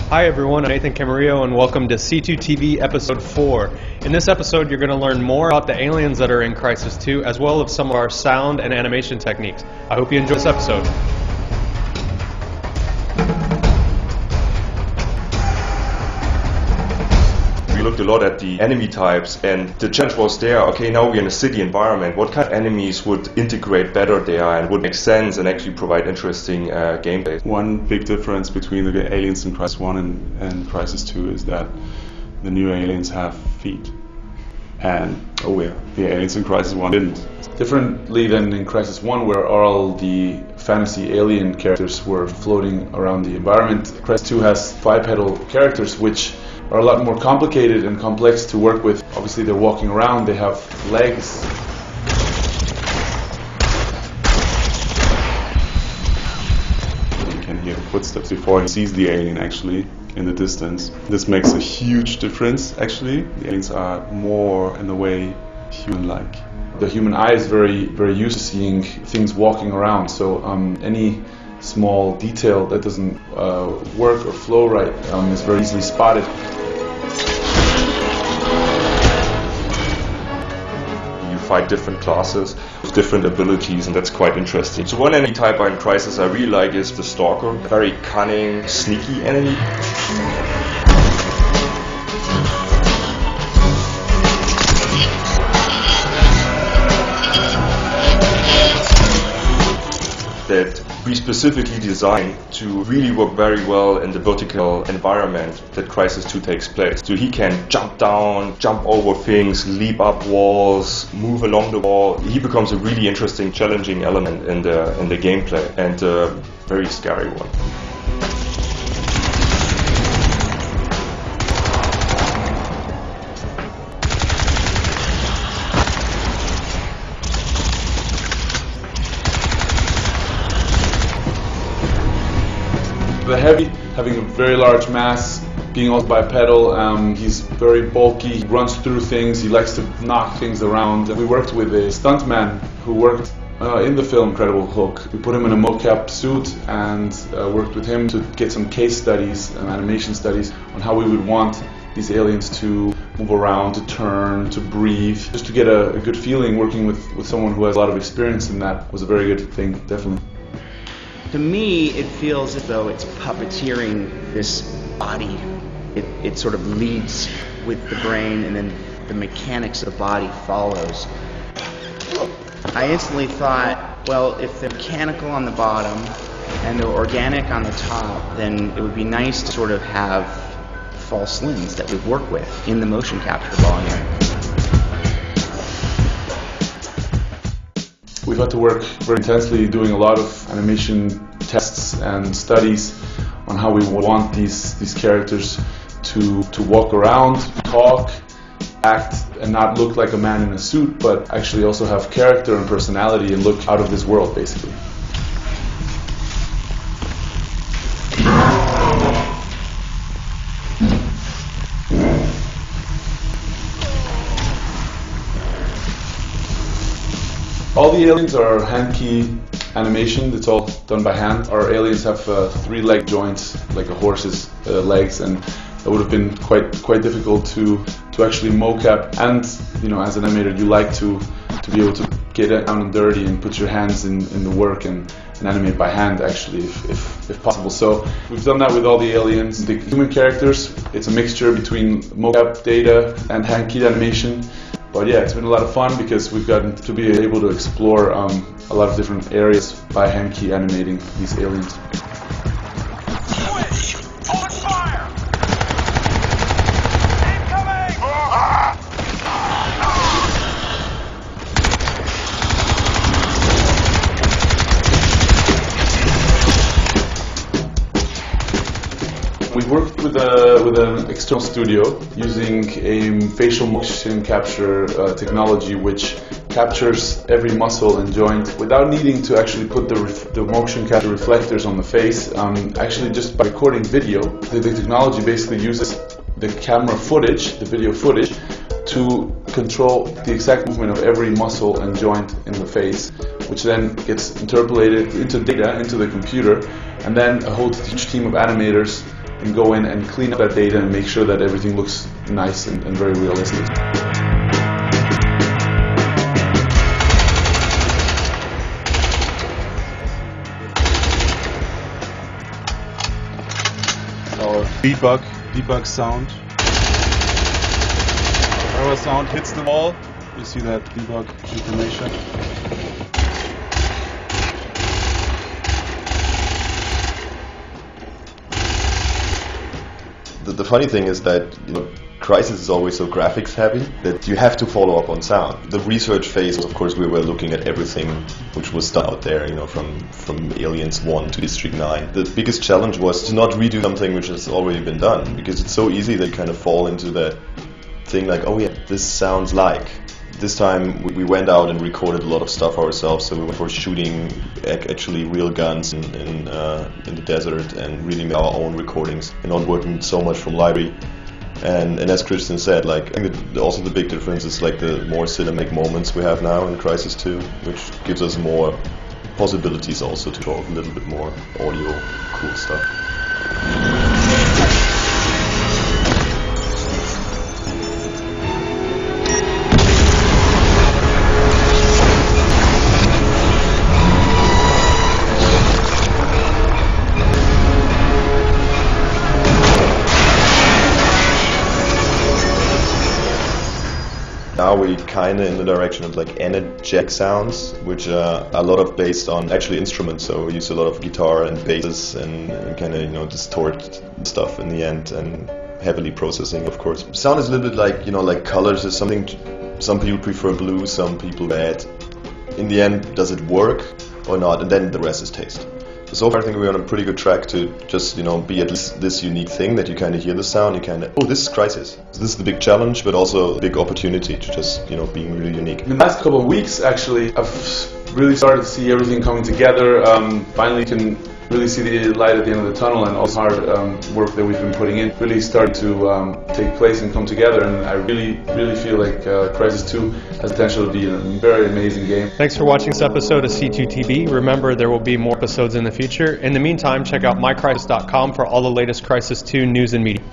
Hi everyone, I'm Nathan Camarillo and welcome to C2TV episode 4. In this episode you're going to learn more about the aliens that are in Crysis 2 as well as some of our sound and animation techniques. I hope you enjoy this episode. We looked a lot at the enemy types and the challenge was there, okay, now we're in a city environment, what kind of enemies would integrate better there and would make sense and actually provide interesting gameplay? One big difference between the aliens in Crysis 1 and Crysis 2 is that the new aliens have feet. And the aliens in Crysis 1 didn't. Differently than in Crysis 1, where all the fantasy alien characters were floating around the environment, Crysis 2 has bipedal characters which are a lot more complicated and complex to work with. Obviously they're walking around, they have legs. You can hear footsteps before he sees the alien actually in the distance. This makes a huge difference actually. The aliens are more in a way human-like. The human eye is very used to seeing things walking around, so any small detail that doesn't work or flow right is very easily spotted. You fight different classes with different abilities and that's quite interesting. So one enemy type in Crysis I really like is the Stalker. Very cunning, sneaky enemy. That we specifically designed to really work very well in the vertical environment that Crysis 2 takes place. So he can jump down, jump over things, leap up walls, move along the wall. He becomes a really interesting, challenging element in the gameplay and a very scary one. The Heavy, having a very large mass, being also bipedal, he's very bulky, he runs through things, he likes to knock things around. We worked with a stuntman who worked in the film Incredible Hulk. We put him in a mocap suit and worked with him to get some case studies and animation studies on how we would want these aliens to move around, to turn, to breathe. Just to get a good feeling working with someone who has a lot of experience in that was a very good thing, definitely. To me, it feels as though it's puppeteering this body. It sort of leads with the brain and then the mechanics of the body follows. I instantly thought, well, if they're mechanical on the bottom and they're organic on the top, then it would be nice to sort of have false limbs that we work with in the motion capture volume. We've had to work very intensely doing a lot of animation tests and studies on how we want these characters to walk around, talk, act, and not look like a man in a suit, but actually also have character and personality and look out of this world, basically. All the aliens are hand key animation, it's all done by hand. Our aliens have 3 leg joints, like a horse's legs, and that would have been quite difficult to actually mocap. And you know, as an animator, you like to be able to get down and dirty and put your hands in the work and animate by hand, actually, if possible. So we've done that with all the aliens. The human characters, it's a mixture between mocap data and hand keyed animation. But yeah, it's been a lot of fun because we've gotten to be able to explore a lot of different areas by hand key animating these aliens. Switch! Open fire! Incoming! We worked with an external studio using a facial motion capture technology which captures every muscle and joint without needing to actually put the motion capture reflectors on the face. Actually, just by recording video, the technology basically uses the camera footage, the video footage, to control the exact movement of every muscle and joint in the face, which then gets interpolated into data, into the computer, and then a whole huge team of animators and go in and clean up that data and make sure that everything looks nice and very realistic. Our debug sound. Our sound hits the wall. You see that debug information. The funny thing is that Crysis is always so graphics heavy that you have to follow up on sound. The research phase, of course, we were looking at everything which was done out there, from Aliens 1 to District 9. The biggest challenge was to not redo something which has already been done, because it's so easy that you kind of fall into that thing like, oh yeah, this sounds like. This time we went out and recorded a lot of stuff ourselves, so we went for shooting actually real guns in the desert and really made our own recordings and not working so much from library. And as Christian said, like, I think also the big difference is like the more cinematic moments we have now in Crysis 2, which gives us more possibilities also to talk a little bit more audio cool stuff. Now we kind of in the direction of like energetic sounds, which are a lot of based on actually instruments. So we use a lot of guitar and basses and kind of distort stuff in the end, and heavily processing, of course. Sound is a little bit like like colors is something. Some people prefer blue, some people red. In the end, does it work or not? And then the rest is taste. So far I think we're on a pretty good track to just, be at least this unique thing that you kind of hear the sound, you kind of, oh, this is Crysis. So this is the big challenge, but also a big opportunity to just, being really unique. In the last couple of weeks, actually, I've really started to see everything coming together. Finally can really see the light at the end of the tunnel, and all this hard work that we've been putting in really started to take place and come together, and I really feel like Crysis 2 has potential to be a very amazing game. Thanks for watching this episode of C2TV. Remember, there will be more episodes in the future. In the meantime, check out mycrysis.com for all the latest Crysis 2 news and media.